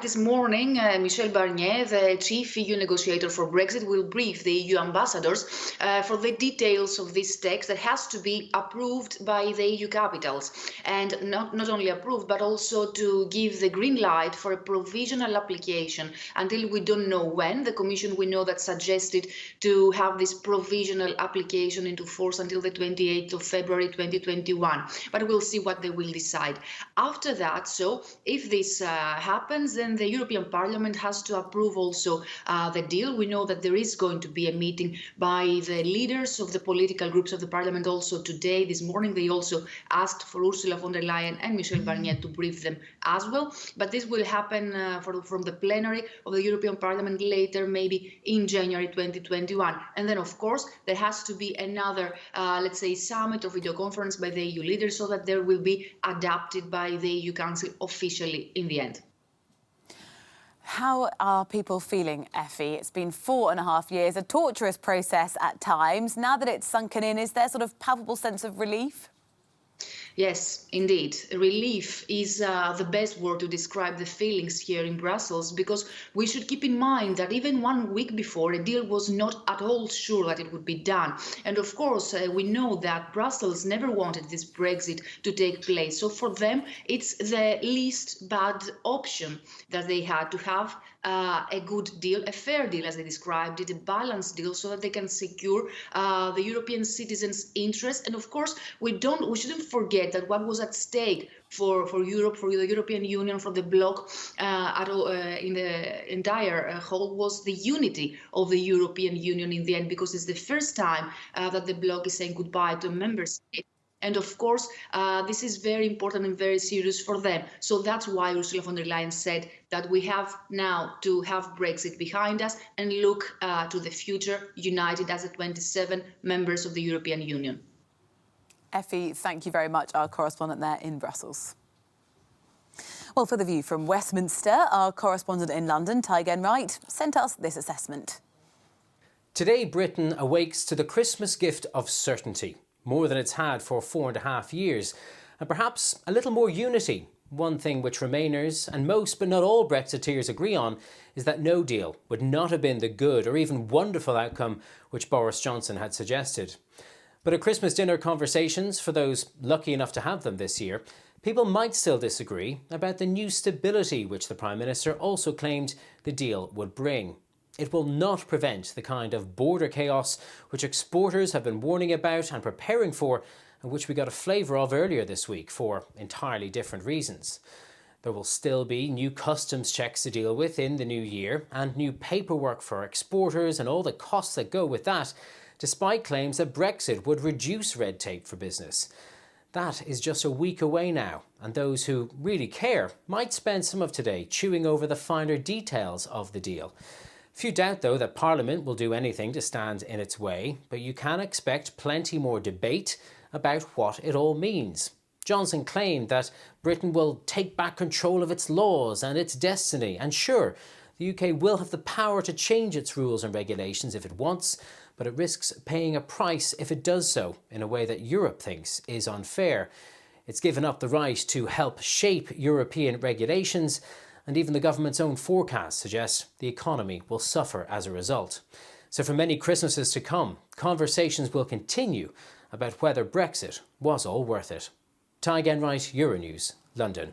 This morning, Michel Barnier, the chief EU negotiator for Brexit, will brief the EU ambassadors for the details of this text that has to be approved by the EU capitals. And not only approved, but also to give the green light for a provisional application until we don't know when. The Commission, we know, that suggested to have this provisional application into force until the 28th of February 2021. But we'll see what they will decide. After that, so if this happens, then the European Parliament has to approve also the deal. We know that there is going to be a meeting by the leaders of the political groups of the Parliament also today. This morning, they also asked for Ursula von der Leyen and Michel Barnier to brief them as well. But this will happen from the plenary of the European Parliament later, maybe in January 2021. And then, of course, there has to be another, let's say, summit or video conference by the EU leaders so that there will be adopted by the EU Council officially in the end. How are people feeling, Effie? It's been 4.5 years, a torturous process at times. Now that it's sunken in, is there sort of palpable sense of relief? Yes, indeed. Relief is the best word to describe the feelings here in Brussels, because we should keep in mind that even 1 week before, a deal was not at all sure that it would be done. And of course, we know that Brussels never wanted this Brexit to take place. So for them, it's the least bad option that they had to have a good deal, a fair deal, as they described it, a balanced deal, so that they can secure the European citizens' interests. And of course, we shouldn't forget that what was at stake for Europe, for the European Union, for the bloc in the entire whole was the unity of the European Union in the end, because it's the first time that the bloc is saying goodbye to a member state. And of course, this is very important and very serious for them. So that's why Ursula von der Leyen said that we have now to have Brexit behind us and look to the future united as the 27 members of the European Union. Effie, thank you very much, our correspondent there in Brussels. Well, for The View from Westminster, our correspondent in London, TADHG ENRIGHT, sent us this assessment. Today, Britain awakes to the Christmas gift of certainty, more than it's had for 4.5 years, and perhaps a little more unity. One thing which Remainers and most but not all Brexiteers agree on is that no deal would not have been the good or even wonderful outcome which Boris Johnson had suggested. But at Christmas dinner conversations, for those lucky enough to have them this year, people might still disagree about the new stability which the Prime Minister also claimed the deal would bring. It will not prevent the kind of border chaos which exporters have been warning about and preparing for, and which we got a flavour of earlier this week for entirely different reasons. There will still be new customs checks to deal with in the new year and new paperwork for exporters and all the costs that go with that, despite claims that Brexit would reduce red tape for business. That is just a week away now, and those who really care might spend some of today chewing over the finer details of the deal. Few doubt, though, that Parliament will do anything to stand in its way, but you can expect plenty more debate about what it all means. Johnson claimed that Britain will take back control of its laws and its destiny, and sure, the UK will have the power to change its rules and regulations if it wants, but it risks paying a price if it does so in a way that Europe thinks is unfair. It's given up the right to help shape European regulations, and even the government's own forecast suggests the economy will suffer as a result. So for many Christmases to come, conversations will continue about whether Brexit was all worth it. TADHG ENRIGHT, Euronews, London.